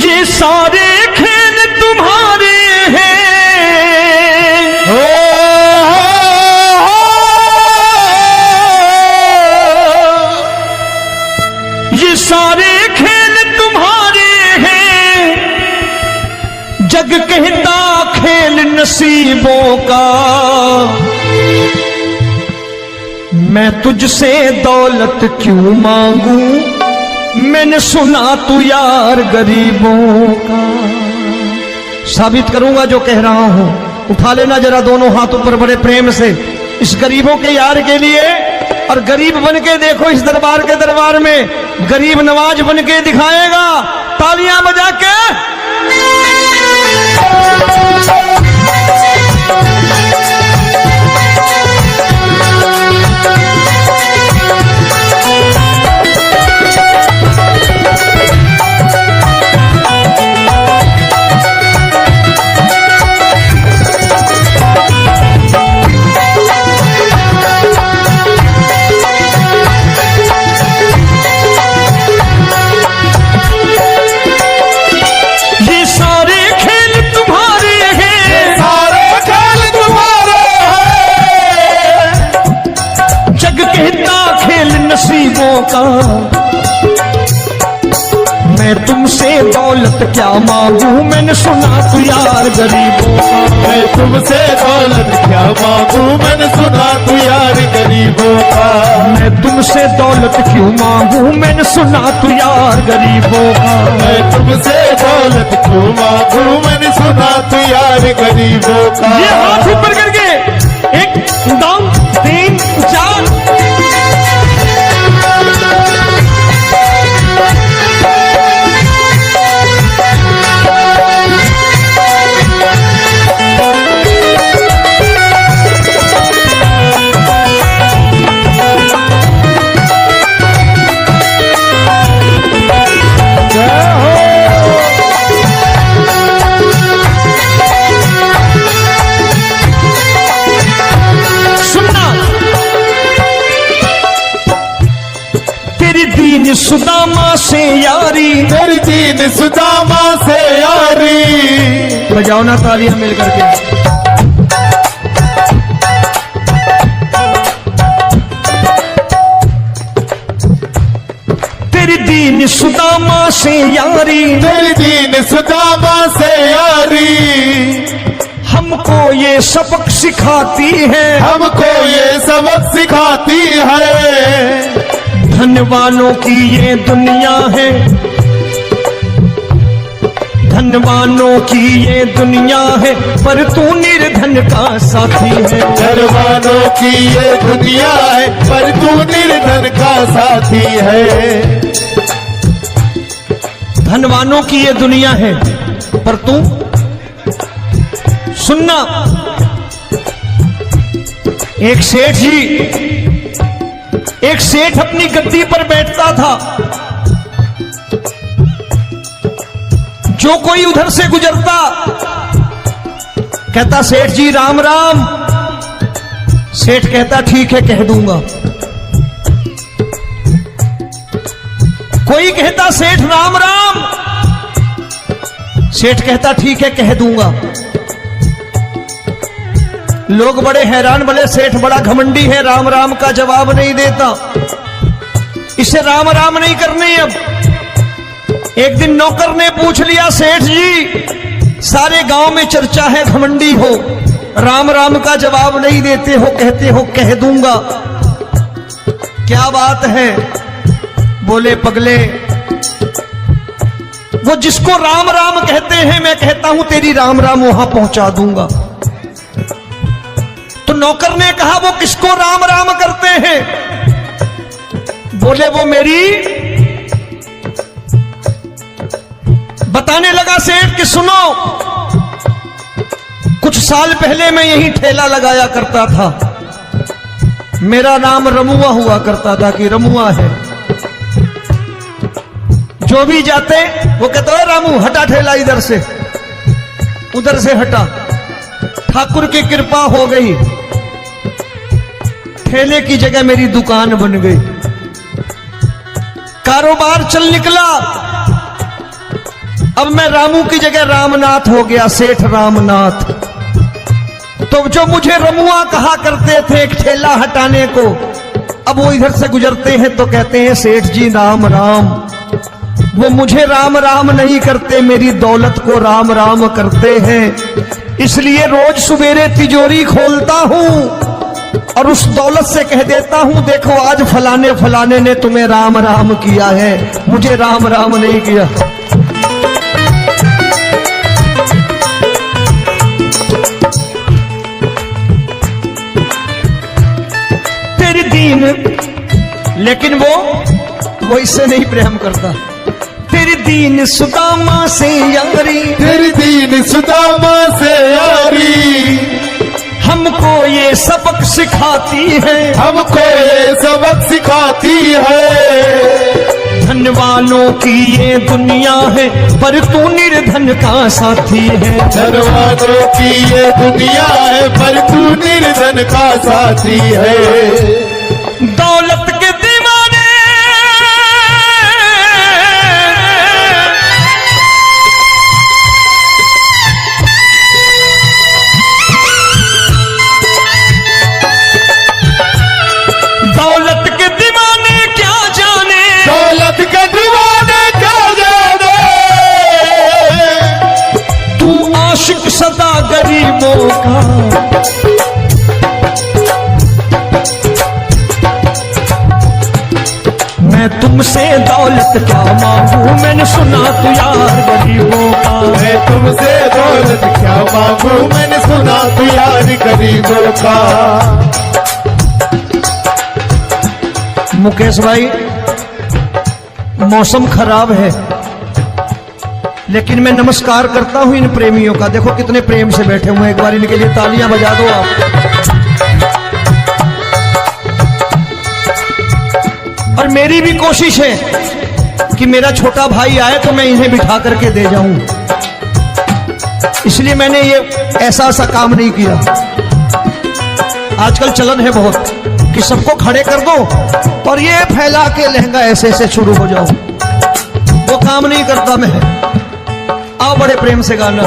ये सारे खेल तुम्हारे हैं, ये सारे खेल तुम्हारे हैं, जग कहता खेल नसीबों का। मैं तुझसे दौलत क्यों मांगू, मैंने सुना तू यार गरीबों का। साबित करूंगा जो कह रहा हूं। उठा लेना जरा दोनों हाथ ऊपर बड़े प्रेम से इस गरीबों के यार के लिए, और गरीब बन के देखो इस दरबार के दरबार में गरीब नवाज बन के दिखाएगा, तालियां बजा के। नसीबों का मैं तुमसे दौलत क्या मांगू, मैंने सुना तू यार गरीबों का। मैं तुमसे दौलत क्या मांगू, मैंने सुना तू यार गरीबों का। मैं तुमसे दौलत क्यों मांगू, मैंने सुना तू यार गरीबों का। मैं तुमसे दौलत क्यों मांगू, मैंने सुना तू यार गरीबों का। ये हाथ ऊपर करके 1 2 3 4 सुदामा से यारी, तेरी दीन सुदामा से यारी। बजाओ ना तालियां मिल करके। तेरी दीन सुदामा से यारी, तेरी दीन सुदामा से यारी। हमको ये सबक सिखाती है, हमको ये सबक सिखाती है। धनवानों की ये दुनिया है, धनवानों की ये दुनिया है, पर तू निर्धन का साथी है। धनवानों की ये दुनिया है, पर तू निर्धन का साथी है। धनवानों की ये दुनिया है, पर तू सुनना। एक सेठ अपनी गद्दी पर बैठता था। जो कोई उधर से गुजरता कहता सेठ जी राम राम। सेठ कहता ठीक है कह दूंगा। कोई कहता सेठ राम राम। सेठ कहता ठीक है कह दूंगा। लोग बड़े हैरान, बोले सेठ बड़ा घमंडी है, राम राम का जवाब नहीं देता, इसे राम राम नहीं करने। अब एक दिन नौकर ने पूछ लिया सेठ जी सारे गांव में चर्चा है घमंडी हो, राम राम का जवाब नहीं देते हो, कहते हो कह दूंगा, क्या बात है? बोले पगले वो जिसको राम राम कहते हैं मैं कहता हूं तेरी राम राम वहां पहुंचा दूंगा। तो नौकर ने कहा वो किसको राम राम करते हैं? बोले वो मेरी। बताने लगा सेठ कि सुनो, कुछ साल पहले मैं यही ठेला लगाया करता था, मेरा नाम रमुआ हुआ करता था कि रमुआ है। जो भी जाते वो कहते हैं रामू हटा ठेला इधर से, उधर से हटा। ठाकुर की कृपा हो गई, ठेले की जगह मेरी दुकान बन गई, कारोबार चल निकला। अब मैं रामू की जगह रामनाथ हो गया, सेठ रामनाथ। तो जो मुझे रमुआ कहा करते थे एक ठेला हटाने को, अब वो इधर से गुजरते हैं तो कहते हैं सेठ जी राम राम। वो मुझे राम राम नहीं करते, मेरी दौलत को राम राम करते हैं। इसलिए रोज सवेरे तिजोरी खोलता हूं और उस दौलत से कह देता हूं देखो आज फलाने फलाने ने तुम्हें राम राम किया है, मुझे राम राम नहीं किया। तेरी दीन, लेकिन वो इससे नहीं प्रेम करता। तेरी दीन सुदामा से यारी, तेरी दीन सुदामा से यारी, हमको ये सबक सिखाती है, हमको ये सबक सिखाती है। धन वालों की ये दुनिया है पर तू निर्धन का साथी है। धन वालों की ये दुनिया है पर तू निर्धन का साथी है। दौलत के दीवाने दौलत के दीवाने क्या जाने, दौलत के दीवाने क्या जाने, तू आशिक सदा गरीबों का। मैं तुमसे दौलत क्या मांगू, मैंने सुना तू यार गरीबों का। मैं तुमसे दौलत क्या मांगू, मैंने सुना तू यार गरीबों का। मुकेश भाई मौसम खराब है, लेकिन मैं नमस्कार करता हूं इन प्रेमियों का। देखो कितने प्रेम से बैठे हुए हैं, एक बार इनके लिए तालियां बजा दो आप। और मेरी भी कोशिश है कि मेरा छोटा भाई आए तो मैं इन्हें बिठा करके दे जाऊं, इसलिए मैंने ये ऐसा काम नहीं किया। आजकल चलन है बहुत कि सबको खड़े कर दो और ये फैला के लहंगा ऐसे ऐसे शुरू हो जाओ, वो काम नहीं करता मैं। आओ बड़े प्रेम से गाना।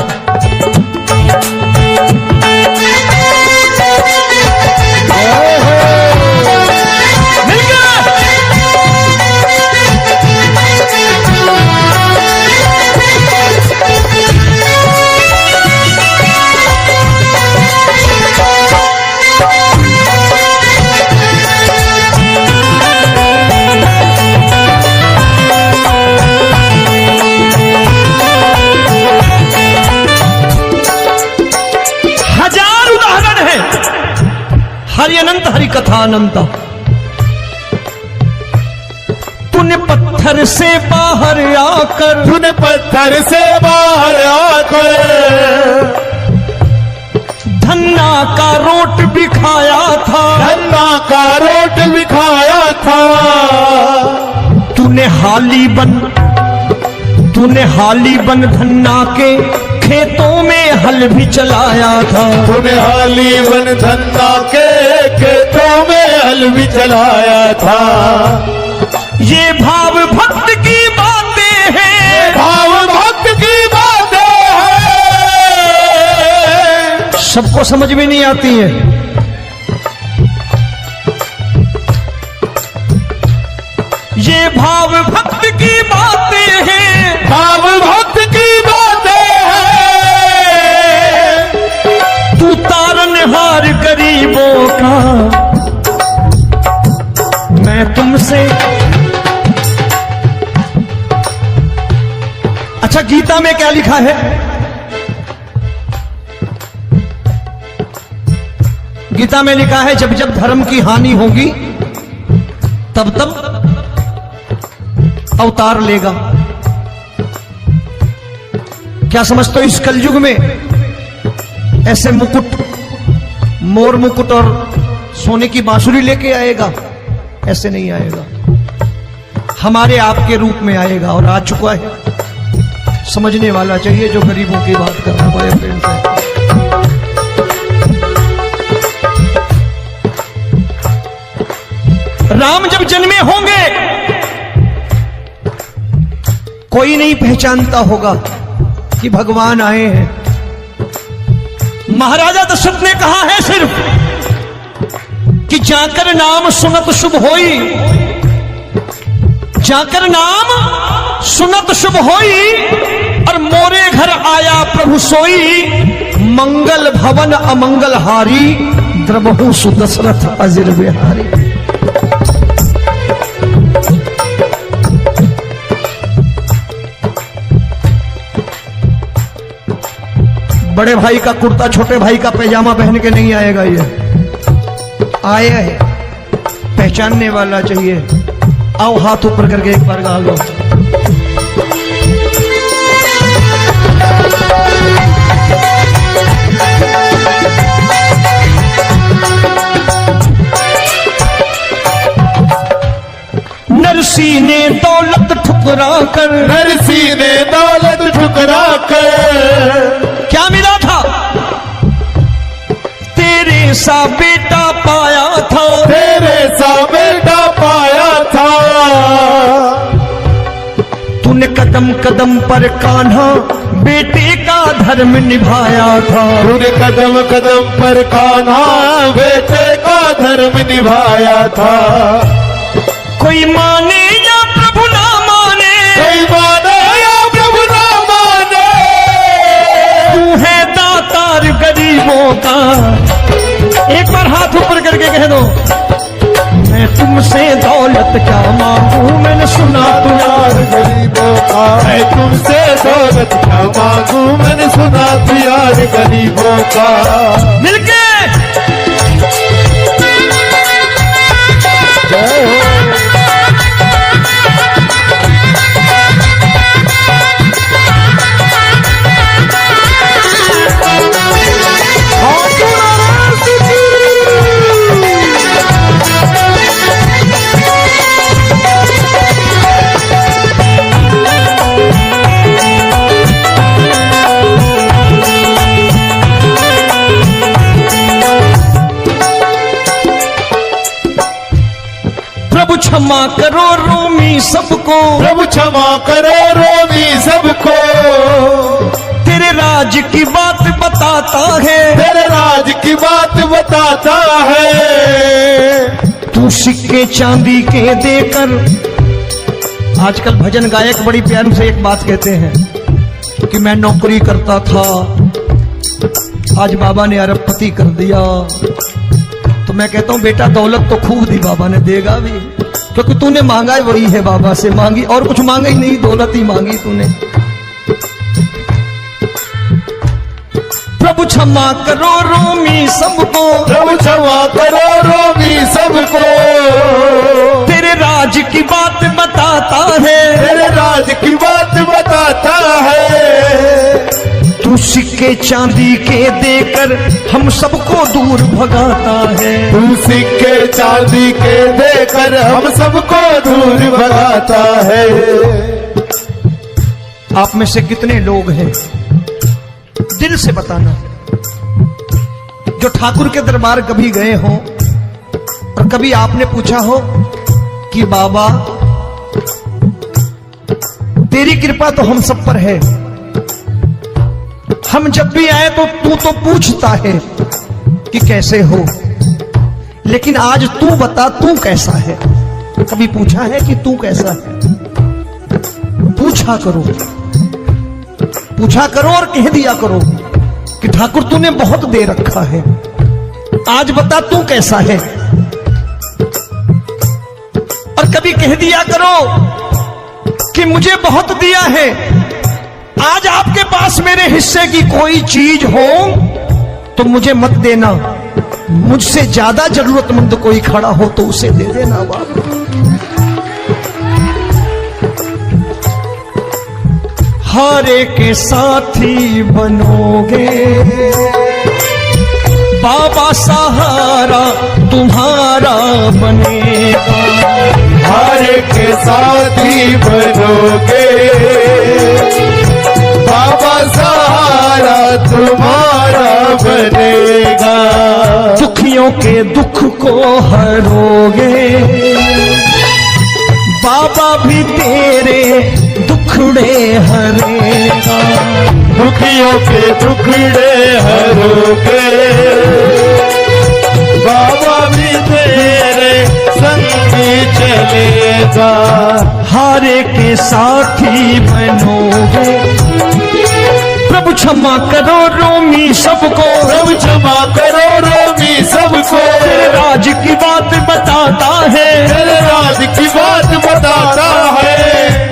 हरि अनंत हरि कथा अनंत। तूने पत्थर से बाहर आकर, तूने पत्थर से बाहर आकर धन्ना का रोट बिखाया था, धन्ना का रोट बिखाया था। तूने हाली बन धन्ना के खेतों में हल भी चलाया था। तूने हाली बन धन्ना के खेतों में हल भी चलाया था। ये भाव भक्त की बातें हैं, भाव भक्त की बातें हैं, सबको समझ में नहीं आती है। ये भाव भक्त की बातें हैं, भाव भक्त की बातें हैं। तू तारनहार गरीबों का, मैं तुमसे। अच्छा गीता में क्या लिखा है? गीता में लिखा है जब जब धर्म की हानि होगी तब तब अवतार लेगा। क्या समझते हो इस कलयुग में ऐसे मुकुट, मोर मुकुट और सोने की बांसुरी लेके आएगा? ऐसे नहीं आएगा, हमारे आपके रूप में आएगा और आ चुका है। समझने वाला चाहिए जो गरीबों की बात कर रहा है बड़े प्रेम से। राम जब जन्मे होंगे कोई नहीं पहचानता होगा, कि भगवान आए हैं। महाराजा दशरथ ने कहा है सिर्फ कि जाकर नाम सुनत शुभ होई, जाकर नाम सुनत शुभ होई, और मोरे घर आया प्रभु सोई, मंगल भवन अमंगल हारी, द्रबहु सुदशरथ अजिर बिहारी। बड़े भाई का कुर्ता छोटे भाई का पैजामा पहन के नहीं आएगा, ये आया है पहचानने वाला चाहिए। आओ हाथ ऊपर करके एक बार गा लो। नरसी ने दौलत ठुकरा कर, नरसी ने दौलत ठुकरा कर, क्या मिला था? तेरे सा बेटा पाया था, तेरे सा बेटा पाया था। तूने कदम कदम पर कान्हा बेटे का धर्म निभाया था, तूने कदम कदम पर कान्हा बेटे का धर्म निभाया था। कोई माने या प्रभु ना माने, कोई माने या प्रभु ना माने, तू है दातार गरीबों का। एक बार हाथ ऊपर करके कह दो, मैं तुमसे दौलत क्या मांगू, मैंने सुना तू यार गरीबों का। मैं तुमसे दौलत क्या मांगू, मैंने सुना तू यार गरीबों का। मिलके जय हो। प्रभु क्षमा करो रोमी सबको, प्रभु क्षमा करो रोमी सबको। तेरे राज की बात बताता है, तेरे राज की बात बताता है। तू सिक्के चांदी के देकर। आजकल भजन गायक बड़ी प्यार से एक बात कहते हैं कि मैं नौकरी करता था, आज बाबा ने अरबपति कर दिया। तो मैं कहता हूं बेटा दौलत तो खूब दी बाबा ने, देगा भी, क्योंकि तूने मांगा ही वही है बाबा से, मांगी और कुछ मांगा ही नहीं, दौलत ही मांगी तूने। प्रभु क्षमा करो रोमी सबको, प्रभु क्षमा करो रोमी सबको। तेरे राज की बात बताता है, तेरे राज की बात बताता है। तू सिक्के चांदी के देकर हम सबको दूर भगाता है। तू सिक्के चांदी के देकर हम सबको दूर भगाता है। आप में से कितने लोग हैं, दिल से बताना, जो ठाकुर के दरबार कभी गए हो और कभी आपने पूछा हो कि बाबा तेरी कृपा तो हम सब पर है, हम जब भी आए तो तू तो पूछता है कि कैसे हो, लेकिन आज तू बता तू कैसा है। कभी पूछा है कि तू कैसा है? पूछा करो, पूछा करो और कह दिया करो कि ठाकुर तूने बहुत दे रखा है, आज बता तू कैसा है। और कभी कह दिया करो कि मुझे बहुत दिया है, आज आपके पास मेरे हिस्से की कोई चीज हो तो मुझे मत देना, मुझसे ज्यादा जरूरतमंद कोई खड़ा हो तो उसे दे देना। बाबा हारे के साथी बनोगे, बाबा सहारा तुम्हारा बनेगा। हारे के साथी बनोगे, बाबा सहारा तुम्हारा बनेगा। दुखियों के दुख को हरोगे, बाबा भी तेरे दुखड़े हरेगा। दुखियों के दुखड़े हरोगे, बाबा भी तेरे संगी चलेगा। हारे के साथी बनोगे, प्रभु क्षमा करो रोमी सबको, प्रभु क्षमा करो रोमी सबको, तेरे राज की बात बताता है, तेरे राज की बात बताता है।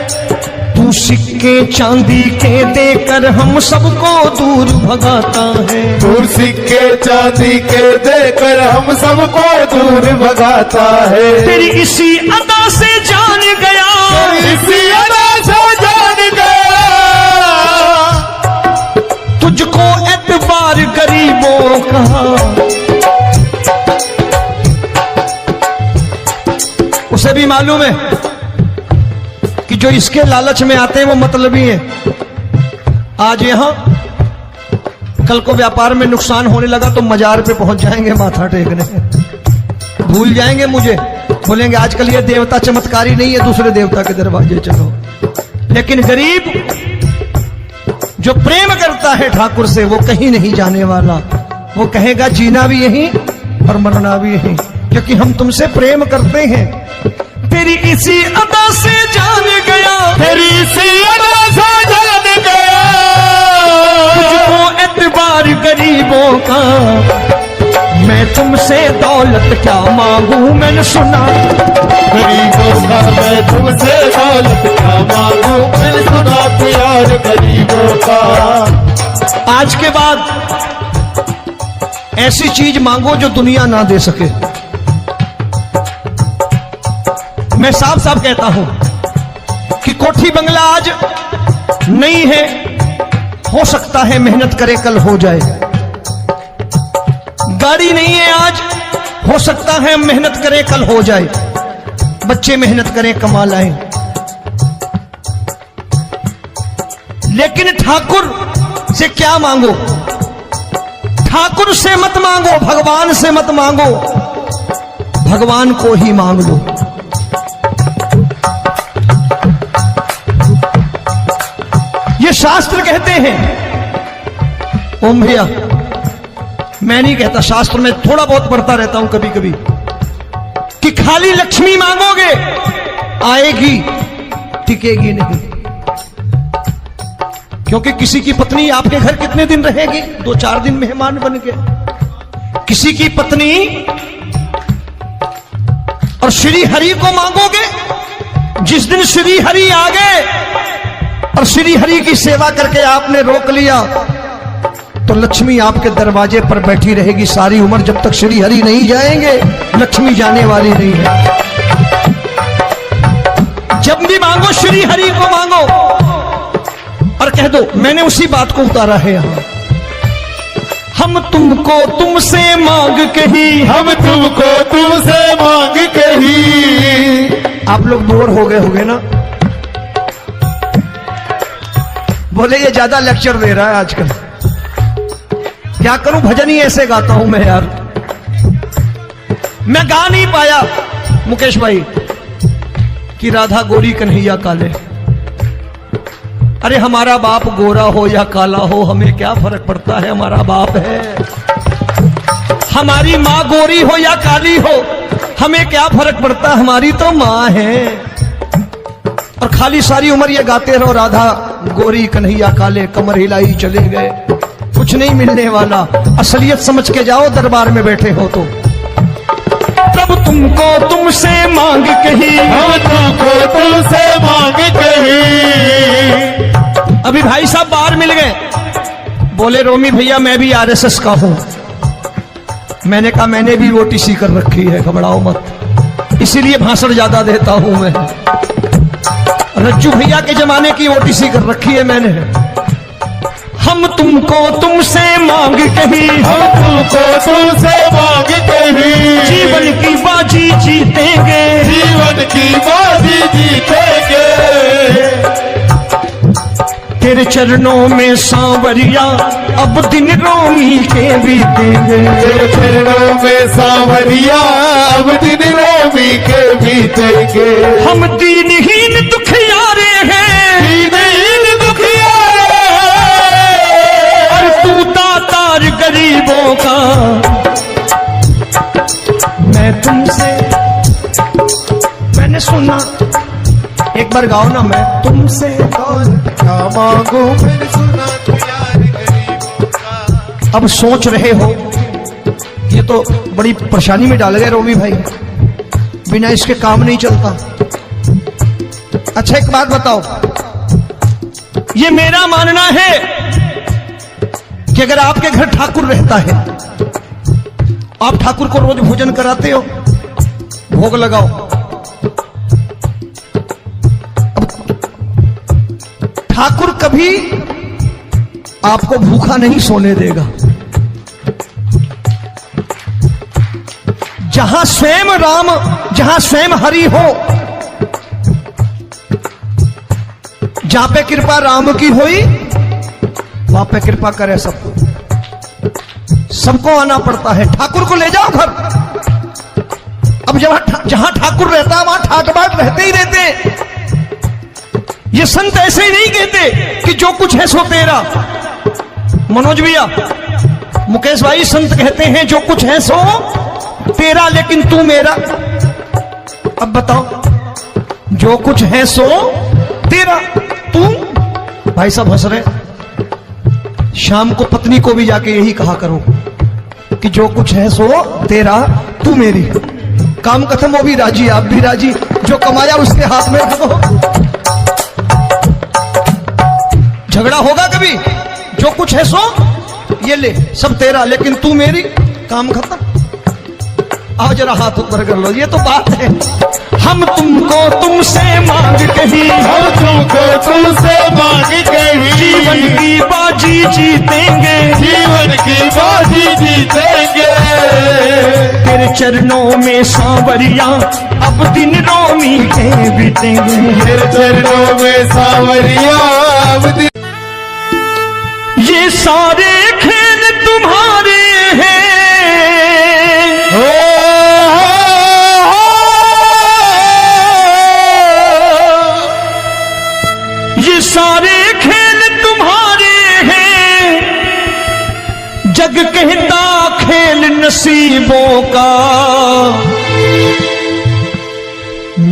तू सिक्के चांदी के देकर हम सबको दूर भगाता है, दूर सिक्के चांदी के देकर हम सबको दूर भगाता है। तेरी इसी अदा से जान गया, इसी अदा से जान गया, तुझको एतबार गरीबों का। उसे भी मालूम है कि जो इसके लालच में आते हैं वो मतलबी हैं। आज यहां कल को व्यापार में नुकसान होने लगा तो मजार पे पहुंच जाएंगे माथा टेकने, भूल जाएंगे मुझे, बोलेंगे आजकल ये देवता चमत्कारी नहीं है, दूसरे देवता के दरवाजे चलो। लेकिन गरीब जो प्रेम करता है ठाकुर से वो कहीं नहीं जाने वाला, वो कहेगा जीना भी यहीं और मरना भी यहीं, क्योंकि हम तुमसे प्रेम करते हैं। तेरी इसी अदा से जान गया, तेरी इसी अदा से जान गया, तुझको एतबार गरीबों का। मैं तुमसे दौलत क्या मांगू, मैंने सुना गरीबों का मैं तुमसे दौलत क्या मांगू, मैंने सुना प्यार गरीबों का। आज के बाद ऐसी चीज मांगो जो दुनिया ना दे सके। मैं साफ साफ कहता हूं कि कोठी बंगला आज नहीं है, हो सकता है मेहनत करे कल हो जाए। गाड़ी नहीं है आज, हो सकता है मेहनत करें कल हो जाए। बच्चे मेहनत करें कमा लाएं, लेकिन ठाकुर से क्या मांगो? ठाकुर से मत मांगो, भगवान से मत मांगो, भगवान को ही मांग लो। ये शास्त्र कहते हैं, ओम भैया मैं नहीं कहता, शास्त्र में थोड़ा बहुत पढ़ता रहता हूं कभी कभी, कि खाली लक्ष्मी मांगोगे आएगी, टिकेगी नहीं। क्योंकि किसी की पत्नी आपके घर कितने दिन रहेगी? 2-4 दिन मेहमान बन के। किसी की पत्नी और श्री हरि को मांगोगे, जिस दिन श्री हरि आ गए और श्री हरि की सेवा करके आपने रोक लिया तो लक्ष्मी आपके दरवाजे पर बैठी रहेगी सारी उम्र, जब तक श्री हरि नहीं जाएंगे लक्ष्मी जाने वाली नहीं है। जब भी मांगो श्री हरि को मांगो और कह दो मैंने उसी बात को उतारा है यहां, हम तुमको तुमसे मांग कही, हम तुमको तुमसे मांग कही। आप लोग बोर हो गए होंगे ना, बोले ये ज्यादा लेक्चर दे रहा है आजकल। क्या करूं, भजन ही ऐसे गाता हूं मैं यार। मैं गा नहीं पाया मुकेश भाई कि राधा गोरी कन्हैया काले। अरे हमारा बाप गोरा हो या काला हो हमें क्या फर्क पड़ता है, हमारा बाप है। हमारी माँ गोरी हो या काली हो हमें क्या फर्क पड़ता, हमारी तो माँ है। और खाली सारी उम्र ये गाते रहो राधा गोरी कन्हैया काले, कमर हिलाई चले गए, कुछ नहीं मिलने वाला। असलियत समझ के जाओ दरबार में बैठे हो तो। प्रभु तुमको तुमसे मांग कही, हम तुमको तुमसे मांग कही। अभी भाई साहब बाहर मिल गए, बोले रोमी भैया मैं भी आरएसएस का हूं। मैंने कहा मैंने भी ओटीसी कर रखी है, घबराओ मत, इसीलिए भाषण ज्यादा देता हूं मैं। रज्जू भैया के जमाने की ओटीसी कर रखी है मैंने। हम तुमको तुमसे मांग कही, हम तुमको तुमसे मांग कही। जीवन की बाजी जीतेंगे, जीवन की बाजी जीतेंगे। तेरे चरणों में सांवरिया अब दिन रोमी के बीतेंगे। तेरे चरणों में सांवरिया अब दिन रोमी के बीतेंगे। हम दीनहीन दुखियारे हैं, दीनहीन दुखियारे हैं, एक बार गाओ ना, मैं तुमसे दौलत क्या मांगू मैंने सुना तू यार गरीबों का। अब सोच रहे हो ये तो बड़ी परेशानी में डाल गए रोमी भाई, बिना इसके काम नहीं चलता। अच्छा एक बात बताओ, ये मेरा मानना है कि अगर आपके घर ठाकुर रहता है, आप ठाकुर को रोज भोजन कराते हो, भोग लगाओ, अब ठाकुर कभी आपको भूखा नहीं सोने देगा। जहां स्वयं राम, जहां स्वयं हरि हो, जहां पे कृपा राम की हुई वहां पे कृपा करे सबको, सबको आना पड़ता है। ठाकुर को ले जाओ घर। अब जहां ठाकुर रहता है वहां ठाट बाट रहते ही रहते। ये संत ऐसे ही नहीं कहते कि जो कुछ है सो तेरा। मनोज भैया, मुकेश भाई, संत कहते हैं जो कुछ है सो तेरा लेकिन तू मेरा। अब बताओ, जो कुछ है सो तेरा, तू। भाई साहब हंस रहे। शाम को पत्नी को भी जाके यही कहा करो कि जो कुछ है सो तेरा, तू मेरी। काम खत्म, वो भी राजी, आप भी राजी, जो कमाया उसके हाथ में रखो। झगड़ा होगा कभी? जो कुछ है सो ये ले, सब तेरा लेकिन तू मेरी, काम खत्म। आओ जरा हाथ ऊपर कर लो, ये तो बात है। हम तुमको तुमसे मांग कहीं, हम तुमको तुमसे मांग कहीं, जीवन की बाजी जीतेंगे, जीवन की बाजी जीतेंगे। तेरे चरणों में सांवरिया अब दिन रोमी के बीतेंगे। तेरे चरणों में सांवरिया अब दिन। ये सारे खेल तुम्हारे हैं, ये सारे खेल तुम्हारे हैं, जग कहता खेल नसीबों का।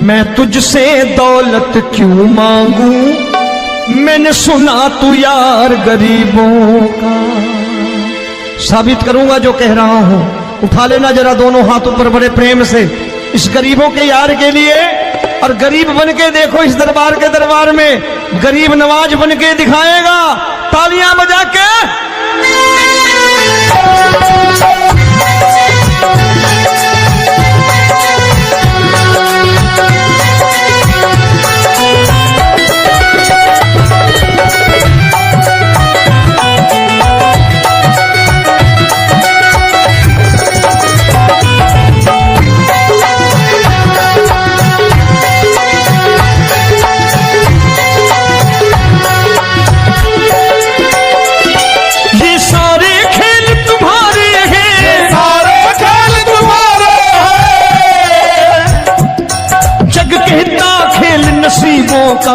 मैं तुझसे दौलत क्यों मांगू, मैंने सुना तू यार गरीबों का। साबित करूंगा जो कह रहा हूं। उठा लेना जरा दोनों हाथ ऊपर बड़े प्रेम से, इस गरीबों के यार के लिए। और गरीब बन के देखो इस दरबार के दरबार में, गरीब नवाज बन के दिखाएगा, तालियां बजा के। नसीबों का।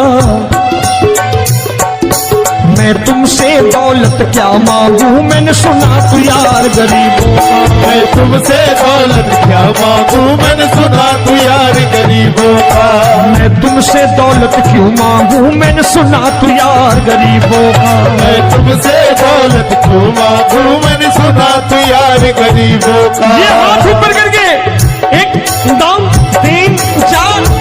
मैं तुमसे दौलत क्या मांगू, मैंने सुना तू यार गरीबों का। मैं तुमसे दौलत क्या मांगू, मैंने सुना तू यार गरीबों का। मैं तुमसे दौलत क्यों मांगू, मैंने सुना तू यार गरीबों का। मैं तुमसे दौलत क्यों मांगू, मैंने सुना तू यार गरीबों का। ये हाथ ऊपर करके, एक दम तीन चार।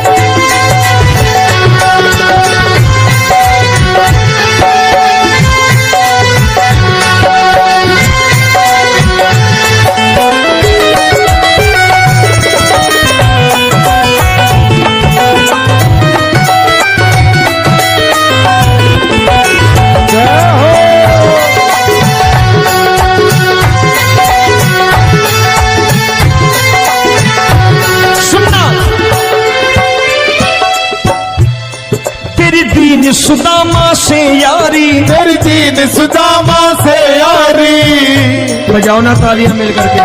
सुदामा से यारी, तेरी दीन सुदामा से यारी। बजाओ ना तालियां मिल करके।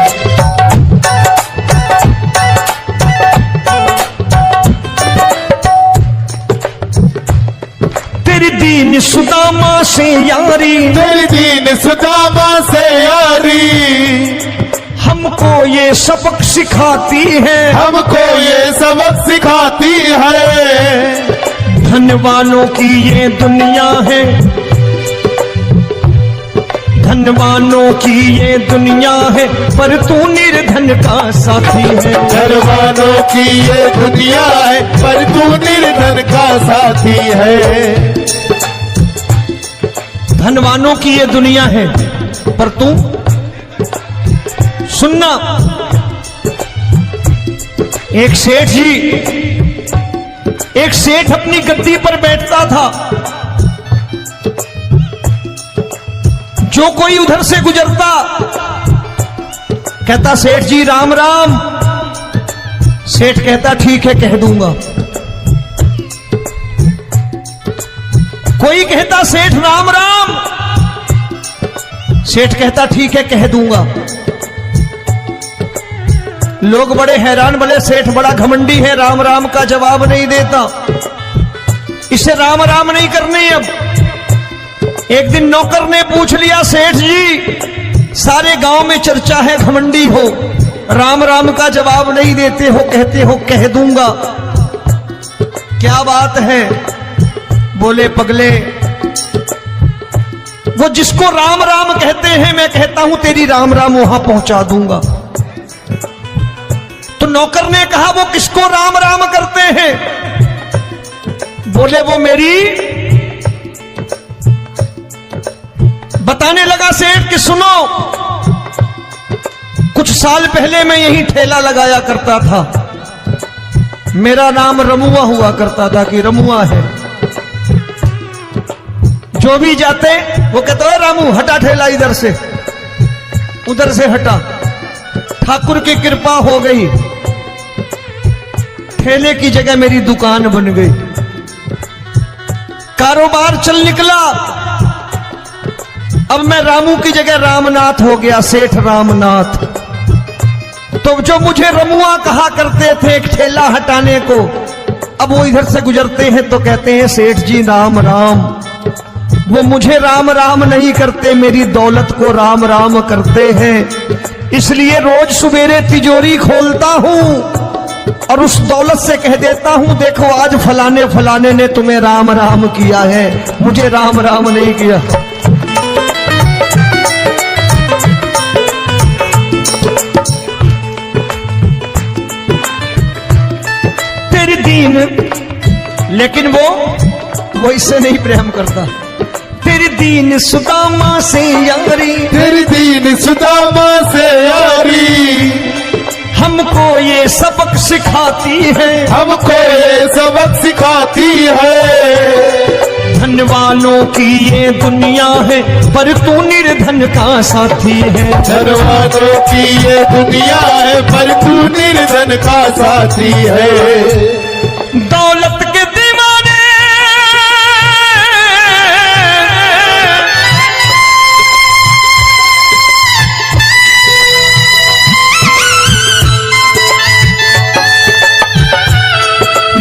तेरी दीन सुदामा से यारी, तेरी दीन सुदामा से यारी। हमको ये सबक सिखाती है, हमको ये सबक सिखाती है। धनवानों की ये दुनिया है, धनवानों की ये दुनिया है, पर तू निर्धन का साथी है। धनवानों की ये दुनिया है, पर तू निर्धन का साथी है। धनवानों की ये दुनिया है, पर तू सुनना। एक सेठ जी, एक सेठ अपनी गद्दी पर बैठता था। जो कोई उधर से गुजरता कहता सेठ जी राम राम। सेठ कहता ठीक है कह दूंगा। कोई कहता सेठ राम राम। सेठ कहता ठीक है कह दूंगा। लोग बड़े हैरान, बोले सेठ बड़ा घमंडी है, राम राम का जवाब नहीं देता, इसे राम राम नहीं करनी। अब एक दिन नौकर ने पूछ लिया, सेठ जी सारे गांव में चर्चा है घमंडी हो, राम राम का जवाब नहीं देते हो, कहते हो कह दूंगा, क्या बात है? बोले पगले, वो जिसको राम राम कहते हैं मैं कहता हूं तेरी राम राम वहां पहुंचा दूंगा। तो नौकर ने कहा वो किसको राम राम करते हैं? बोले वो मेरी। बताने लगा सेठ कि सुनो, कुछ साल पहले मैं यही ठेला लगाया करता था, मेरा नाम रमुआ हुआ करता था कि रमुआ है। जो भी जाते वो कहते हो रामू हटा ठेला इधर से, उधर से हटा। ठाकुर की कृपा हो गई, ठेले की जगह मेरी दुकान बन गई, कारोबार चल निकला। अब मैं रामू की जगह रामनाथ हो गया, सेठ रामनाथ। तो जो मुझे रमुआ कहा करते थे एक ठेला हटाने को, अब वो इधर से गुजरते हैं तो कहते हैं सेठ जी राम राम। वो मुझे राम राम नहीं करते, मेरी दौलत को राम राम करते हैं। इसलिए रोज सवेरे तिजोरी खोलता हूं और उस दौलत से कह देता हूं देखो आज फलाने फलाने ने तुम्हें राम राम किया है, मुझे राम राम नहीं किया। तेरी दीन, लेकिन वो इससे नहीं प्रेम करता। तेरी दीन सुदामा से यारी, तेरी दीन सुदामा से यारी, हमको ये सबक सिखाती है, हमको ये सबक सिखाती है। धनवानों की ये दुनिया है, पर तू निर्धन का साथी है। धनवानों की ये दुनिया है, पर तू निर्धन का साथी है। दौलत के दीवाने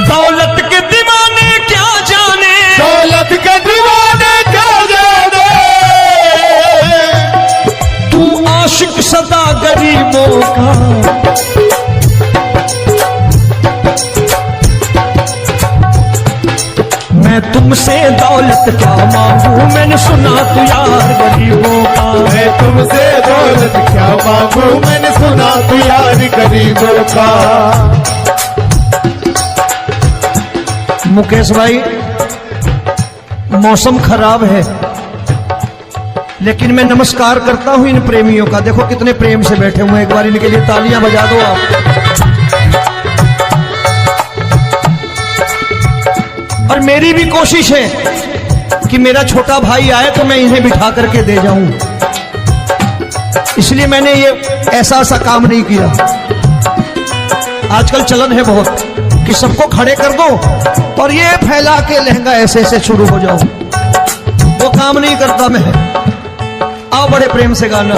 दौलत के दीवाने क्या जाने, दौलत के दीवाने क्या जाने, तू आशिक सदा गरीबों का। मैं तुमसे दौलत क्या मांगू, मैंने सुना तू यार गरीबों का। मैं तुमसे दौलत क्या मांगू, मैंने सुना तू यार गरीबों का। मुकेश भाई मौसम खराब है, लेकिन मैं नमस्कार करता हूं इन प्रेमियों का। देखो कितने प्रेम से बैठे हुए हैं, एक बार इनके लिए तालियां बजा दो आप। और मेरी भी कोशिश है कि मेरा छोटा भाई आए तो मैं इन्हें बिठा करके दे जाऊं, इसलिए मैंने ये ऐसा काम नहीं किया। आजकल चलन है बहुत कि सबको खड़े कर दो और ये फैला के लहंगा ऐसे ऐसे शुरू हो जाओ, वो काम नहीं करता मैं। आओ बड़े प्रेम से गाना।